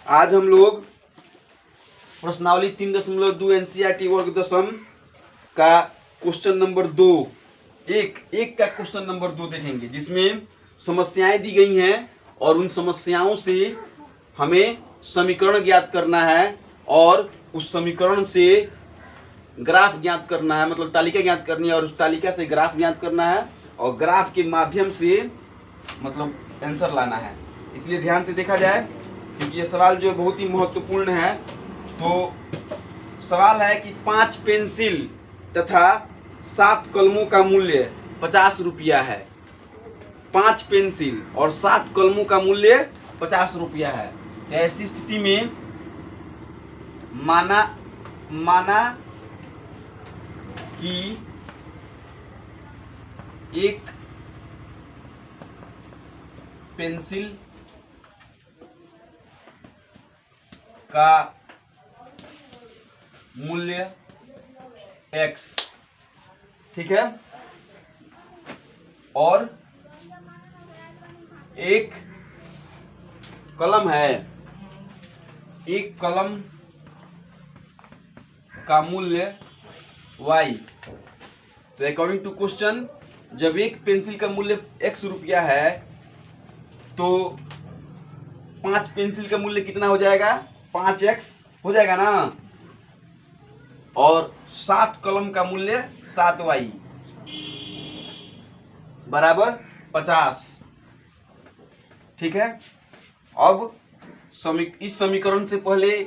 आज हम लोग प्रश्नावली 3.2 एनसीईआरटी वर्ग दशम का क्वेश्चन नंबर 2 एक का क्वेश्चन नंबर 2 देखेंगे, जिसमें समस्याएं दी गई हैं और उन समस्याओं से हमें समीकरण ज्ञात करना है और उस समीकरण से ग्राफ ज्ञात करना है, मतलब तालिका ज्ञात करनी है और उस तालिका से ग्राफ ज्ञात करना है और ग्राफ के माध्यम से मतलब आंसर लाना है। इसलिए ध्यान से देखा जाए क्योंकि ये सवाल जो बहुत ही महत्वपूर्ण है। तो सवाल है कि 5 पेंसिल तथा 7 कलमों का मूल्य 50 रुपया है। 5 पेंसिल और 7 कलमों का मूल्य 50 रुपया है। तो ऐसी स्थिति में माना कि एक पेंसिल का मूल्य x, ठीक है, और एक कलम है, एक कलम का मूल्य y। तो अकॉर्डिंग टू क्वेश्चन, जब एक पेंसिल का मूल्य x रुपया है तो 5 पेंसिल का मूल्य कितना हो जाएगा? 5x हो जाएगा ना, और 7 कलम का मूल्य 7y बराबर 50, ठीक है। अब इस समीकरण से पहले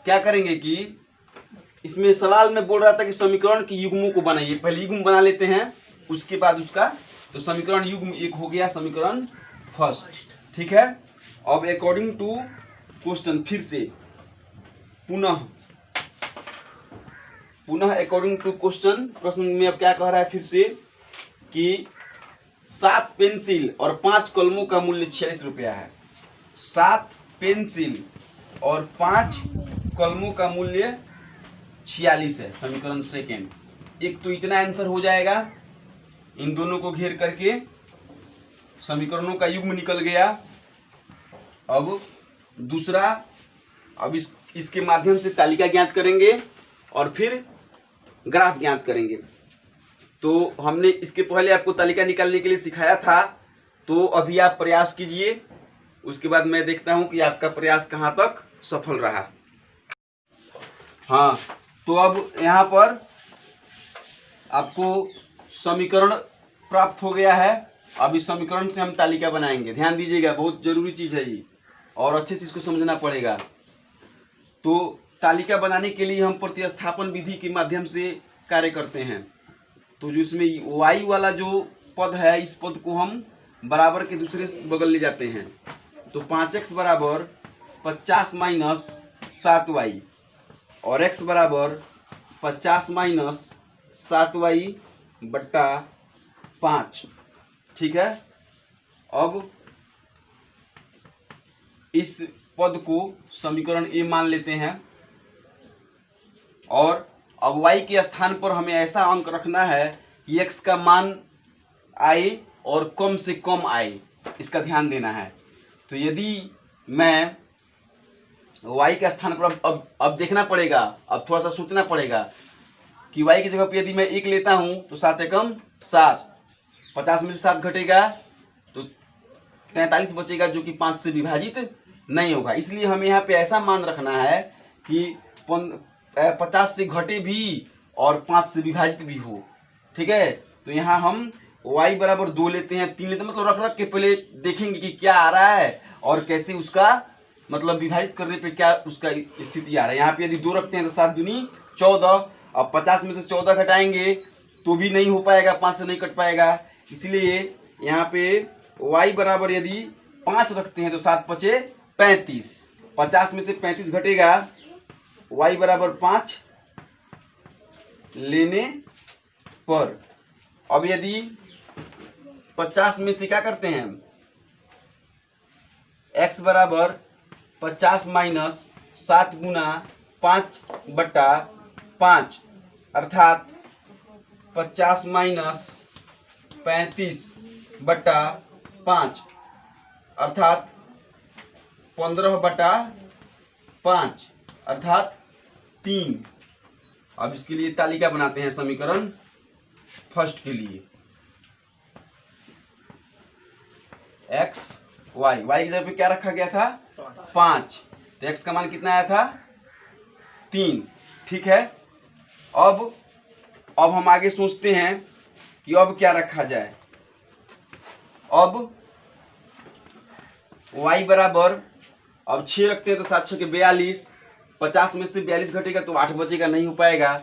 क्या करेंगे कि इसमें सवाल में बोल रहा था कि समीकरण के युग्मों को बनाइए। पहले युग्म बना लेते हैं, उसके बाद उसका, तो समीकरण युग्म एक हो गया, समीकरण फर्स्ट, ठीक है। अब अकॉर्डिंग टू क्वेश्चन फिर से पुनः अकॉर्डिंग टू क्वेश्चन, प्रश्न में अब क्या कह रहा है फिर से कि 7 पेंसिल और 5 कलमों का मूल्य 46 रुपया है। 7 पेंसिल और 5 कलमों का मूल्य 46 है, समीकरण सेकेंड। एक तो इतना आंसर हो जाएगा, इन दोनों को घेर करके समीकरणों का युग्म निकल गया। अब दूसरा, अब इसके माध्यम से तालिका ज्ञात करेंगे और फिर ग्राफ ज्ञात करेंगे। तो हमने इसके पहले आपको तालिका निकालने के लिए सिखाया था, तो अभी आप प्रयास कीजिए, उसके बाद मैं देखता हूं कि आपका प्रयास कहां तक सफल रहा। हाँ, तो अब यहाँ पर आपको समीकरण प्राप्त हो गया है। अब इस समीकरण से हम तालिका बनाएंगे। ध्यान दीजिएगा, बहुत जरूरी चीज है ये और अच्छे से इसको समझना पड़ेगा। तो तालिका बनाने के लिए हम प्रतिस्थापन विधि के माध्यम से कार्य करते हैं। तो जो इसमें y वाला जो पद है, इस पद को हम बराबर के दूसरे बगल ले जाते हैं। तो 5x बराबर 50 माइनस 7y और x बराबर 50 माइनस 7y बट्टा 5, ठीक है। अब इस पद को समीकरण ए मान लेते हैं और अब y के स्थान पर हमें ऐसा अंक रखना है कि x का मान आए और कम से कम आए, इसका ध्यान देना है। तो यदि मैं y के स्थान पर अब देखना पड़ेगा, अब थोड़ा सा सोचना पड़ेगा कि y की जगह पर यदि मैं 1 लेता हूं तो 7 एकम 7, 50 में से 7 घटेगा तो 43 बचेगा, जो कि 5 से विभाजित नहीं होगा। इसलिए हमें यहाँ पे ऐसा मान रखना है कि 50 से घटे भी और 5 से विभाजित भी हो, ठीक है। तो यहाँ हम y बराबर 2 लेते हैं, 3 लेते हैं, मतलब रख के पहले देखेंगे कि क्या आ रहा है और कैसे उसका मतलब विभाजित करने पे क्या उसका स्थिति आ रहा है। यहाँ पे यदि 2 रखते हैं तो 7 दूनी 14, अब 50 में से 14 घटाएंगे तो भी नहीं हो पाएगा, 5 से नहीं कट पाएगा। इसलिए यहाँ पे y बराबर यदि 5 रखते हैं तो 7 पचे 35, 50 में से 35 घटेगा, y बराबर 5 लेने पर। अब यदि 50 में से क्या करते हैं, x बराबर 50 माइनस 7 गुना 5 बटा 5, अर्थात 50 माइनस 35 बटा 5 अर्थात 15 बटा 5 अर्थात 3। अब इसके लिए तालिका बनाते हैं समीकरण फर्स्ट के लिए। x y की जगह पे क्या रखा गया था 5, तो x का मान कितना आया था 3। ठीक है, अब हम आगे सोचते हैं कि अब क्या रखा जाए। अब y बराबर, अब 6 रखते हैं तो 7 6 के 42, 50 में से 42 घटेगा तो 8 बचेगा, नहीं हो पाएगा।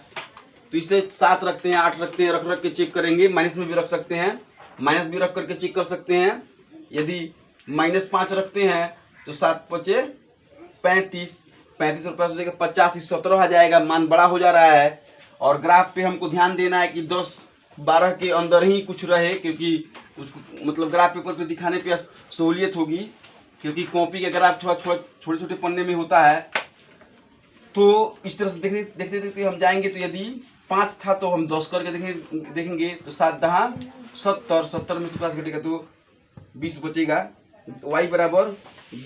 तो इसे 7 रखते हैं, 8 रखते हैं, रख के चेक करेंगे। माइनस में भी रख सकते हैं, माइनस भी रख करके चेक कर सकते हैं। यदि -5 रखते हैं तो 7 बचे 35, 35 और 5 हो जाएगा 50, 17 आ जाएगा। मान बड़ा हो जा रहा है। और ग्राफ पे हमको ध्यान देना है कि 10 12 के अंदर ही कुछ रहे, क्योंकि उसको मतलब ग्राफ पेपर पे दिखाने पे सहूलियत होगी, क्योंकि कॉपी के ग्राफ थोड़ा छोटे छोटे पन्ने में होता है। तो इस तरह से देखते देखते हम जाएंगे। तो यदि 5 था तो हम 10 करके देखेंगे तो 7 दहा 70, 70 में से 5 घटेगा तो 20 बचेगा। तो y बराबर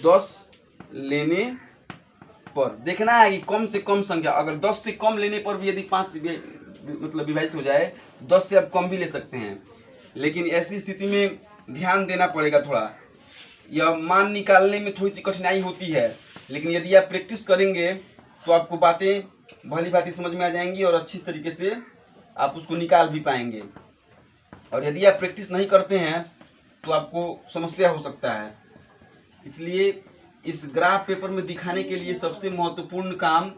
10 लेने पर देखना है कि कम से कम संख्या, अगर 10 से कम लेने पर भी यदि 5 से मतलब विभाजित हो जाए, 10 से आप कम भी ले सकते हैं। लेकिन ऐसी स्थिति में ध्यान देना पड़ेगा थोड़ा, यह मान निकालने में थोड़ी सी कठिनाई होती है। लेकिन यदि आप प्रैक्टिस करेंगे तो आपको बातें भली भांति समझ में आ जाएंगी और अच्छी तरीके से आप उसको निकाल भी पाएंगे। और यदि आप प्रैक्टिस नहीं करते हैं तो आपको समस्या हो सकता है। इसलिए इस ग्राफ पेपर में दिखाने के लिए सबसे महत्वपूर्ण काम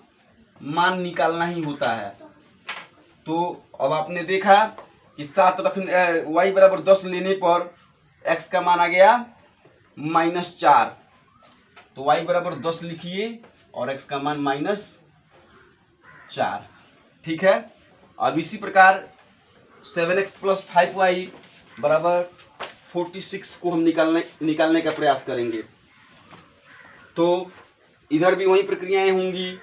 मान निकालना ही होता है। तो अब आपने देखा कि 7 रखने y बराबर 10 लेने पर x का मान आ गया -4। तो y बराबर 10 लिखिए और x का मान -4। ठीक है, अब इसी प्रकार 7x + 5y बराबर 46 को हम निकालने का प्रयास करेंगे। तो इधर भी वही प्रक्रियाएं होंगी,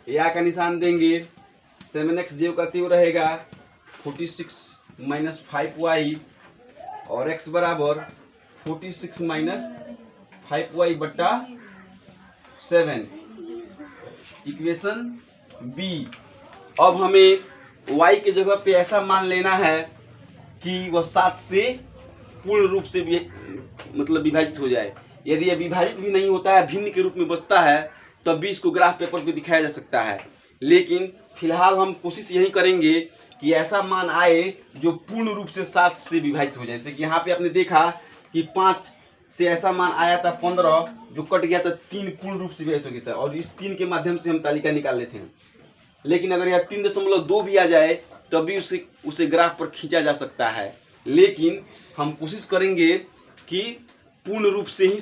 या का निशान देंगे, 7x जो का त्यों रहेगा 46 - 5y और x बराबर 46 - 5y बट्टा 7, इक्वेशन बी। अब हमें y के जगह पे ऐसा मान लेना है कि वह 7 से पूर्ण रूप से भी मतलब विभाजित हो जाए। यदि यह विभाजित भी नहीं होता है, भिन्न के रूप में बचता है, तब भी इसको ग्राफ पेपर पे दिखाया जा सकता है। लेकिन फिलहाल हम कोशिश यही करेंगे कि ऐसा मान आए जो पूर्ण रूप से 7 से विभाजित हो जाए। जैसे कि यहाँ पे आपने देखा कि 5 से ऐसा मान आया था 15, जो कट गया था 3 पूर्ण रूप से विभाजित हो गया था, और इस 3 के माध्यम से हम तालिका निकाल लेते हैं। लेकिन अगर यह 3.2 भी आ जाए तब भी उसे ग्राफ पर खींचा जा सकता है। लेकिन हम कोशिश करेंगे कि पूर्ण रूप से ही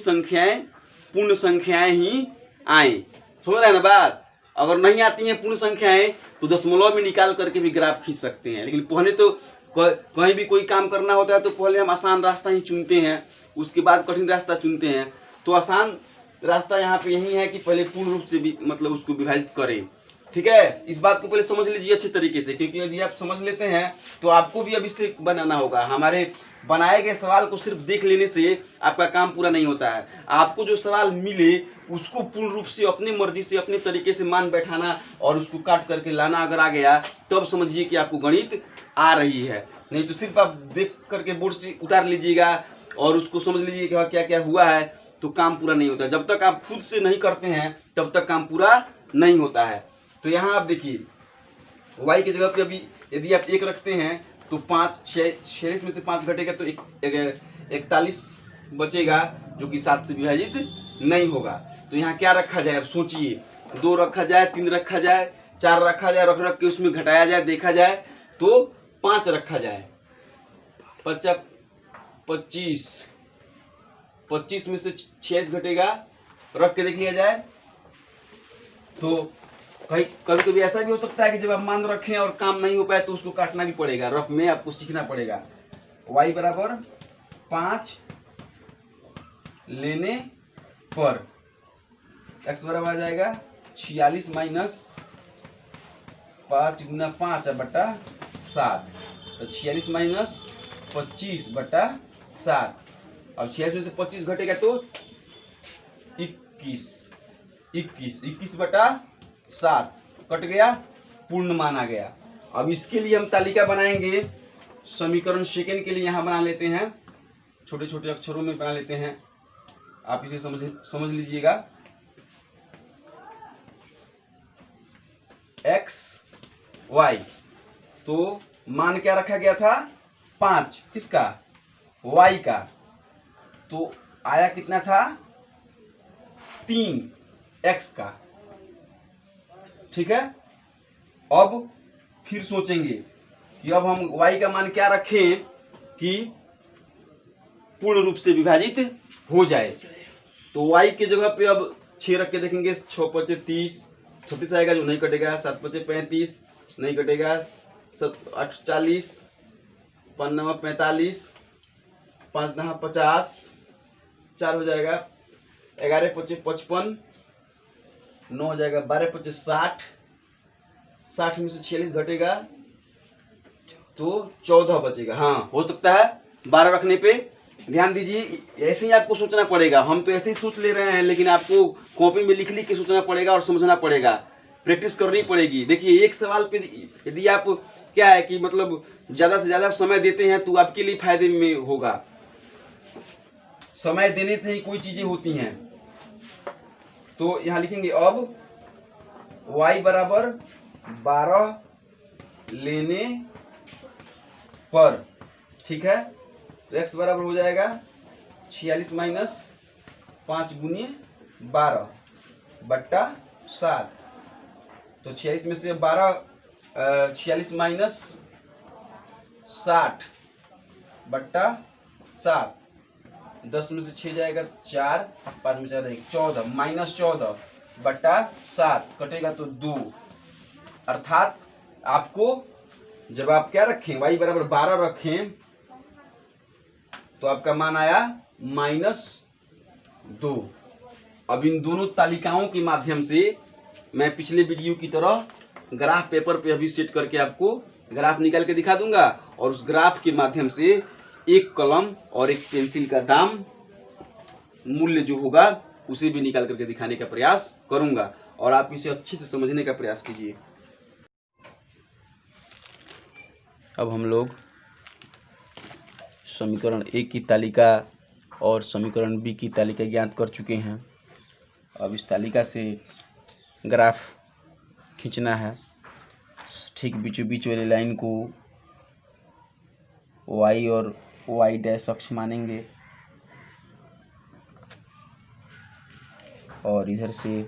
पूर्ण संख्याएं ही आए। समझ रहे हैं ना बात? अगर नहीं आती हैं पूर्ण संख्याएं तो दशमलव में निकाल करके भी ग्राफ खींच सकते हैं। लेकिन पहले तो कहीं भी कोई काम करना होता है तो पहले हम आसान रास्ता ही चुनते हैं, उसके बाद कठिन रास्ता चुनते हैं। तो आसान रास्ता यहाँ पे यही है कि पहले पूर्ण रूप से भी मतलब उसको विभाजित करें। ठीक है, इस बात को पहले समझ लीजिए अच्छे तरीके से, क्योंकि यदि आप समझ लेते हैं तो आपको भी अब इससे बनाना होगा। हमारे बनाए गए सवाल को सिर्फ देख लेने से आपका काम पूरा नहीं होता है। आपको जो सवाल मिले उसको पूर्ण रूप से अपनी मर्जी से अपने तरीके से मान बैठाना और उसको काट करके लाना अगर आ गया तब समझिए कि आपको गणित आ रही है। नहीं तो सिर्फ आप देख करके बोर्ड से उतार लीजिएगा और उसको समझ लीजिए कि क्या क्या हुआ है, तो काम पूरा नहीं होता। जब तक आप खुद से नहीं करते हैं तब तक काम पूरा नहीं होता है। तो यहाँ आप देखिए y की जगह पे अभी यदि आप 1 रखते हैं तो 46 में से 5 घटेगा तो 41 बचेगा, जो कि 7 से विभाजित नहीं होगा। तो यहाँ क्या रखा जाए, अब सोचिए। 2 रखा जाए, 3 रखा जाए, 4 रखा जाए, रख के उसमें घटाया जाए, देखा जाए तो 5 रखा जाए। 25 में से 6 घटेगा, रख के देख लिया जाए। तो कभी कभी ऐसा भी हो सकता है कि जब आप मान रखें और काम नहीं हो पाए तो उसको काटना भी पड़ेगा, रफ में आपको सीखना पड़ेगा। y बराबर 5 लेने पर x बराबर आ जाएगा 46 - 5 × 5 बटा 7। तो 46 - 25 बटा 7। अब 46 में से 25 घटेगा तो 21 21, 21/7 कट गया, पूर्ण मान आ गया। अब इसके लिए हम तालिका बनाएंगे। समीकरण सेकंड के लिए यहाँ बना लेते हैं, छोटे छोटे अक्षरों में बना लेते हैं, आप इसे समझ लीजिएगा। x y, तो मान क्या रखा गया था 5, किसका, y का, तो आया कितना था 3 x का। ठीक है, अब फिर सोचेंगे कि अब हम y का मान क्या रखें कि पूर्ण रूप से विभाजित हो जाए। तो y के जगह पे अब 6 रख के देखेंगे। 6 5 30, 36 आएगा जो नहीं कटेगा। 7 5 35 नहीं कटेगा। 7 8 40, 5 9 45, 5 9 50, 4 हो जाएगा। 11 5 55, 9 हो जाएगा। 12 5 60, 60 में से 46 घटेगा तो 14 बचेगा। हाँ, हो सकता है 12 रखने पे। ध्यान दीजिए, ऐसे ही आपको सोचना पड़ेगा। हम तो ऐसे ही सोच ले रहे हैं, लेकिन आपको कॉपी में लिख लिख के सोचना पड़ेगा और समझना पड़ेगा, प्रैक्टिस करनी पड़ेगी। देखिए, एक सवाल पे यदि आप क्या है कि मतलब ज़्यादा से ज़्यादा समय देते हैं तो आपके लिए फायदे में होगा। समय देने से ही कोई चीज़ें होती हैं। तो यहाँ लिखेंगे अब y बराबर 12 लेने पर, ठीक है, तो x बराबर हो जाएगा 46 माइनस 5 गुनी 12 बट्टा 7। तो 46 में से 46 माइनस 60 बट्टा 7, 10 में से 6 जाएगा 4, 5 में 4 जाएगा 14, माइनस 14 बट्टा 7 कटेगा तो 2। अर्थात आपको जब आप क्या रखें y बराबर 12 रखें तो आपका मान आया -2। अब इन दोनों तालिकाओं के माध्यम से मैं पिछले वीडियो की तरह ग्राफ पेपर पे अभी सेट करके आपको ग्राफ निकाल के दिखा दूंगा, और उस ग्राफ के माध्यम से एक कलम और एक पेंसिल का दाम मूल्य जो होगा उसे भी निकाल करके दिखाने का प्रयास करूंगा, और आप इसे अच्छे से समझने का प्रयास कीजिए। अब हम लोग समीकरण ए की तालिका और समीकरण बी की तालिका ज्ञात कर चुके हैं। अब इस तालिका से ग्राफ खींचना है। ठीक बीचों बीच वाली लाइन को y और y डैश अक्ष मानेंगे, और इधर से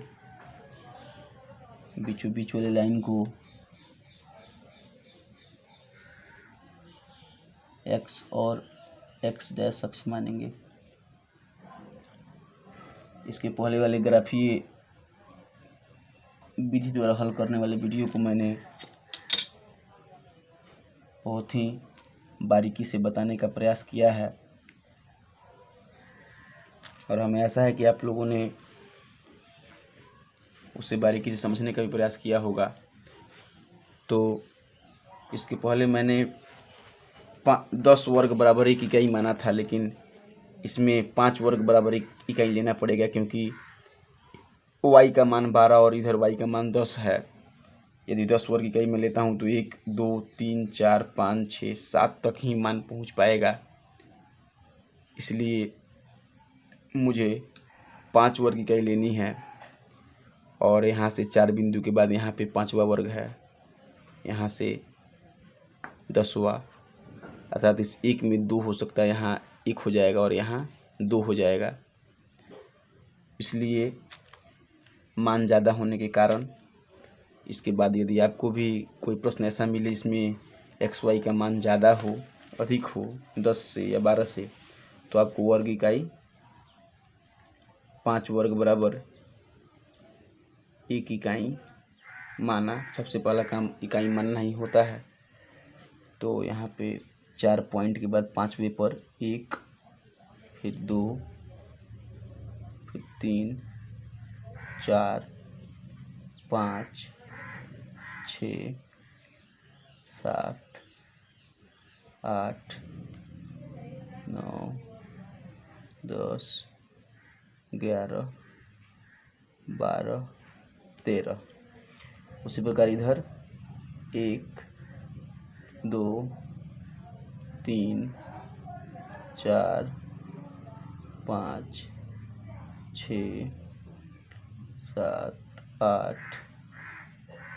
बीचों बीच वाली लाइन को x और x डैश अक्ष मानेंगे। इसके पहले वाले ग्राफीय विधि द्वारा हल करने वाले वीडियो को मैंने बहुत ही बारीकी से बताने का प्रयास किया है, और हमें ऐसा है कि आप लोगों ने उसे बारीकी से समझने का भी प्रयास किया होगा। तो इसके पहले मैंने 10 वर्ग बराबर 1 इकाई माना था, लेकिन इसमें 5 वर्ग बराबर 1 इकाई लेना पड़ेगा, क्योंकि y का मान 12 और इधर y का मान 10 है। यदि 10 वर्ग इकाई में लेता हूँ तो 1 2 3 4 5 6 7 तक ही मान पहुँच पाएगा। इसलिए मुझे 5 वर्ग इकाई लेनी है, और यहाँ से 4 बिंदु के बाद यहाँ पे 5वां वर्ग है, यहाँ से 10वां, अर्थात इस 1 में 2 हो सकता है, यहाँ 1 हो जाएगा और यहाँ 2 हो जाएगा। इसलिए मान ज़्यादा होने के कारण इसके बाद यदि आपको भी कोई प्रश्न ऐसा मिले इसमें एक्स वाई का मान ज़्यादा हो, अधिक हो 10 से या 12 से, तो आपको वर्ग इकाई 5 वर्ग बराबर 1 इकाई माना, सबसे पहला काम इकाई मानना ही होता है। तो यहाँ पे 4 पॉइंट के बाद 5वें पर 1, फिर 2, फिर 3, 4, 5, 6, 7, 8, 9, 10, 11, 12 13। उसी प्रकार इधर 1 2 3 4 5 6 7 8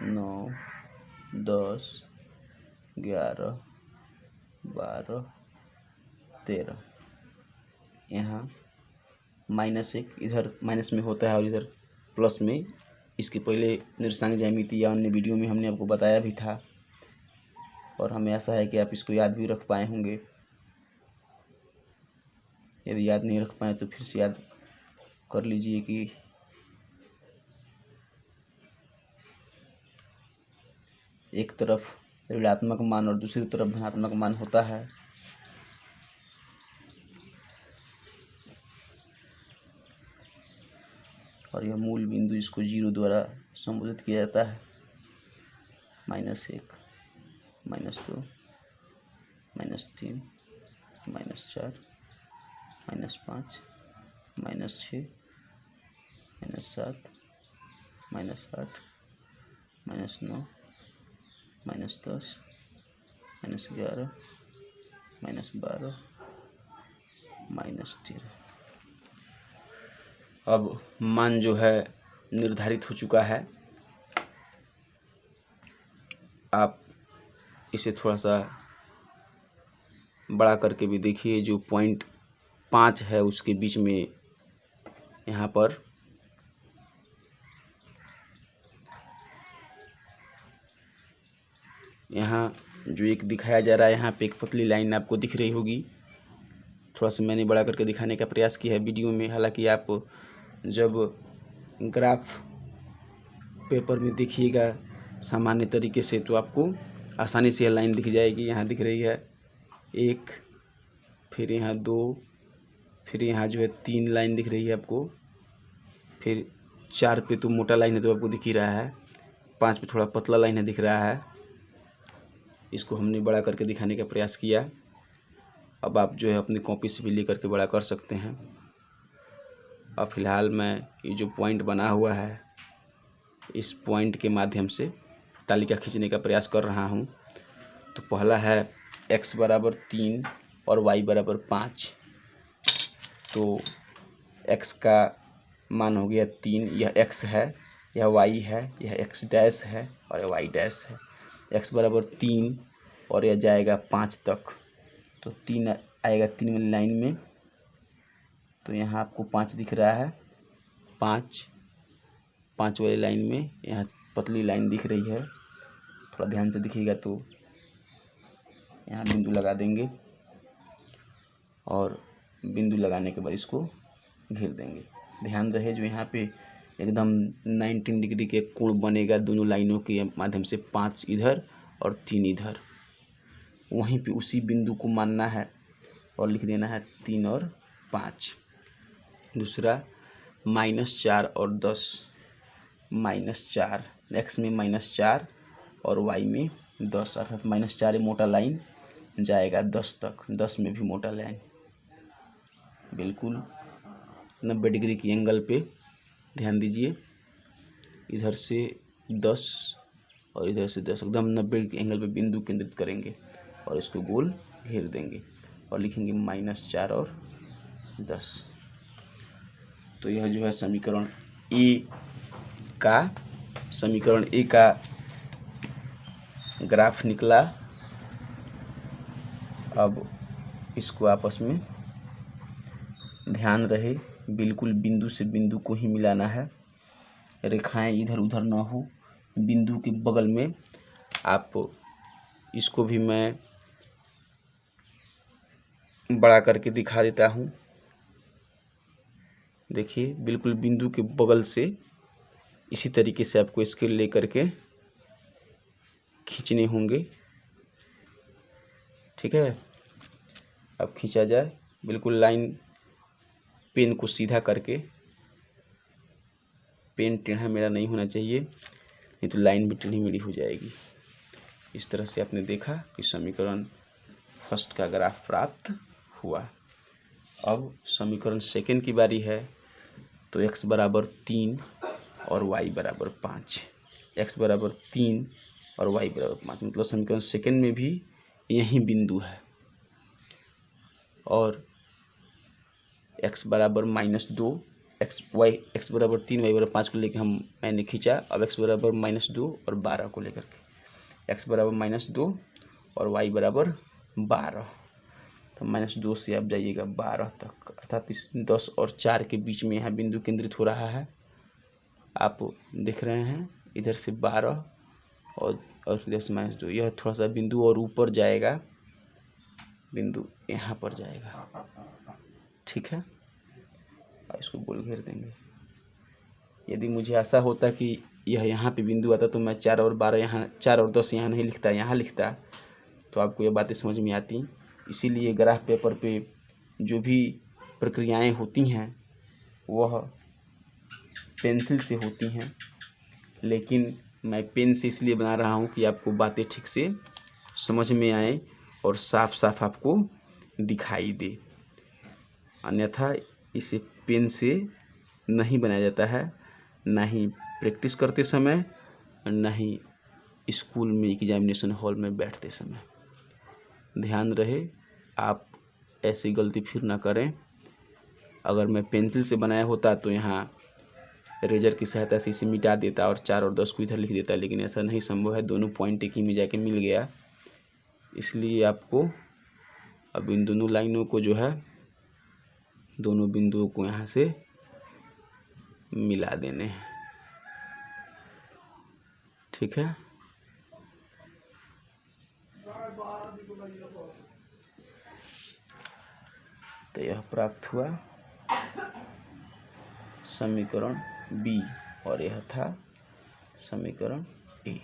9 10 11 12 13। यहाँ -1 इधर माइनस में होता है और इधर प्लस में। इसके पहले निर्देशांक ज्यामिति या अन्य वीडियो में हमने आपको बताया भी था, और हमें आशा है कि आप इसको याद भी रख पाए होंगे। यदि याद नहीं रख पाए तो फिर से याद कर लीजिए कि एक तरफ ऋणात्मक मान और दूसरी तरफ धनात्मक मान होता है। और यह मूल बिंदु, इसको 0 द्वारा संबोधित किया जाता है। -1 -2 -3 -4 -5 -6 -7 -8 -9 -10 -11 -12 -13। अब मान जो है निर्धारित हो चुका है। आप इसे थोड़ा सा बड़ा करके भी देखिए। जो पॉइंट 5 है उसके बीच में यहाँ पर यहाँ जो एक दिखाया जा रहा है, यहाँ पे एक पतली लाइन आपको दिख रही होगी। थोड़ा सा मैंने बड़ा करके दिखाने का प्रयास किया है वीडियो में। हालांकि आप जब ग्राफ पेपर में देखिएगा सामान्य तरीके से तो आपको आसानी से यह लाइन दिख जाएगी। यहाँ दिख रही है 1, फिर यहाँ 2, फिर यहाँ जो है 3 लाइन दिख रही है आपको, फिर 4 पे तो मोटा लाइन है तो आपको दिख ही रहा है, 5 पे थोड़ा पतला लाइन है दिख रहा है। इसको हमने बड़ा करके दिखाने का प्रयास किया। अब आप जो है अपनी कॉपी से भी लेकर के बड़ा कर सकते हैं। अब फिलहाल मैं ये जो पॉइंट बना हुआ है इस पॉइंट के माध्यम से तालिका खींचने का प्रयास कर रहा हूँ। तो पहला है x बराबर 3 और y बराबर 5। तो x का मान हो गया 3, यह x है, यह y है, यह x डैश है और यह y डैश है। x बराबर 3 और यह जाएगा 5 तक, तो 3 आएगा 3 वाली लाइन में। तो यहाँ आपको 5 दिख रहा है, 5 वाली लाइन में यहाँ पतली लाइन दिख रही है। थोड़ा ध्यान से दिखिएगा तो यहाँ बिंदु लगा देंगे और बिंदु लगाने के बाद इसको घेर देंगे। ध्यान रहे जो यहाँ पे एकदम 19 डिग्री के कोण बनेगा दोनों लाइनों के माध्यम से, 5 इधर और 3 इधर। वहीं पे उसी बिंदु को मानना है और लिख देना है 3 और 5। दूसरा -4 और 10, -4 x में -4 और y में 10, अर्थात -4 मोटा लाइन जाएगा 10 तक, 10 में भी मोटा लाइन बिल्कुल 90 डिग्री की एंगल पे। ध्यान दीजिए, इधर से 10 और इधर से 10, एकदम 90 के एंगल पे बिंदु केंद्रित करेंगे और इसको गोल घेर देंगे और लिखेंगे -4 और 10। तो यह जो है समीकरण ए का ग्राफ निकला। अब इसको आपस में ध्यान रहे बिल्कुल बिंदु से बिंदु को ही मिलाना है, रेखाएं इधर उधर ना हो। बिंदु के बगल में आप इसको भी मैं बड़ा करके दिखा देता हूँ। देखिए बिल्कुल बिंदु के बगल से इसी तरीके से आपको स्केल लेकर के खींचने होंगे। ठीक है, अब खींचा जाए बिल्कुल लाइन, पेन को सीधा करके, पेन टेढ़ा मेढ़ा नहीं होना चाहिए, नहीं तो लाइन भी टेढ़ी मेढ़ी हो जाएगी। इस तरह से आपने देखा कि समीकरण फर्स्ट का ग्राफ प्राप्त हुआ। अब समीकरण सेकंड की बारी है। तो x बराबर 3 और y बराबर 5, x बराबर 3 और y बराबर 5, मतलब समीकरण सेकंड में भी यही बिंदु है। और x बराबर -2, x बराबर 3 y बराबर 5 को लेकर मैंने खींचा। अब x बराबर -2 और 12 को लेकर के, x बराबर -2 और y बराबर 12, तो -2 से आप जाइएगा 12 तक, अर्थात इस 10 और 4 के बीच में यहाँ बिंदु केंद्रित हो रहा है। आप देख रहे हैं इधर से 12 और इधर से -2, यह थोड़ा सा बिंदु और ऊपर जाएगा, बिंदु यहाँ पर जाएगा, ठीक है। और इसको गोल घेर देंगे। यदि मुझे ऐसा होता कि यह यहाँ पे बिंदु आता तो मैं 4 और 12 यहाँ, 4 और 10 यहाँ नहीं लिखता, यहाँ लिखता, तो आपको ये बातें समझ में आती। इसीलिए ग्राफ पेपर पे जो भी प्रक्रियाएं होती हैं वह पेंसिल से होती हैं, लेकिन मैं पेन से इसलिए बना रहा हूँ कि आपको बातें ठीक से समझ में आए और साफ साफ आपको दिखाई दे। अन्यथा इसे पेन से नहीं बनाया जाता है, ना ही प्रैक्टिस करते समय, ना ही स्कूल में एग्जामिनेशन हॉल में बैठते समय। ध्यान रहे आप ऐसी गलती फिर ना करें। अगर मैं पेंसिल से बनाया होता तो यहाँ रेजर की सहायता से इसे मिटा देता और 4 और 10 को इधर लिख देता, लेकिन ऐसा नहीं संभव है। दोनों पॉइंट एक ही में जाके मिल गया, इसलिए आपको अब इन दोनों लाइनों को जो है, दोनों बिंदुओं को यहाँ से मिला देने हैं, ठीक है। तो यह प्राप्त हुआ समीकरण बी और यह था समीकरण ए।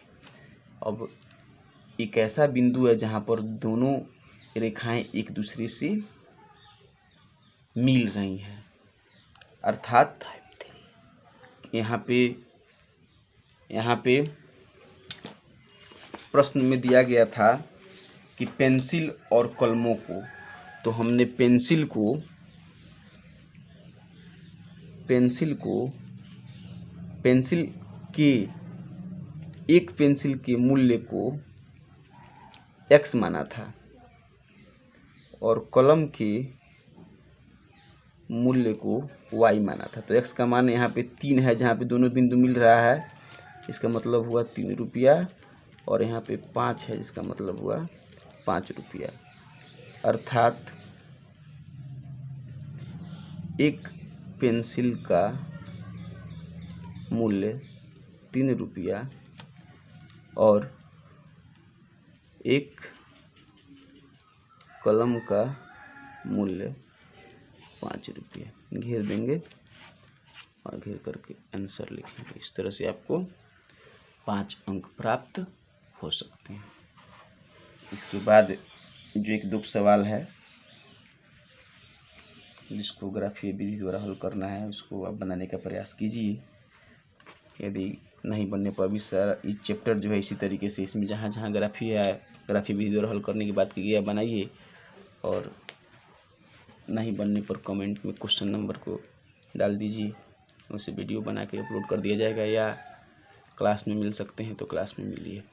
अब एक ऐसा बिंदु है जहाँ पर दोनों रेखाएं एक दूसरे से मिल रही हैं, अर्थात यहाँ पे प्रश्न में दिया गया था कि पेंसिल और कलमों को, तो हमने पेंसिल के एक पेंसिल के मूल्य को x माना था और कलम के मूल्य को y माना था। तो x का मान यहाँ पे 3 है, जहाँ पे दोनों बिंदु मिल रहा है, इसका मतलब हुआ 3 रुपया, और यहाँ पे 5 है, जिसका मतलब हुआ 5 रुपया। अर्थात एक पेंसिल का मूल्य 3 रुपया और एक कलम का मूल्य 5 रुपया। घेर देंगे और घेर करके आंसर लिखेंगे। इस तरह से आपको 5 अंक प्राप्त हो सकते हैं। इसके बाद जो एक दुख सवाल है जिसको ग्राफीय विधि द्वारा हल करना है, उसको आप बनाने का प्रयास कीजिए। यदि नहीं बनने पर भी सारा इस चैप्टर जो है इसी तरीके से, इसमें जहाँ जहाँ ग्राफीय विधि द्वारा हल करने की बात की गई बनाइए, और नहीं बनने पर कमेंट में क्वेश्चन नंबर को डाल दीजिए, उसे वीडियो बना के अपलोड कर दिया जाएगा, या क्लास में मिल सकते हैं तो क्लास में मिलिए।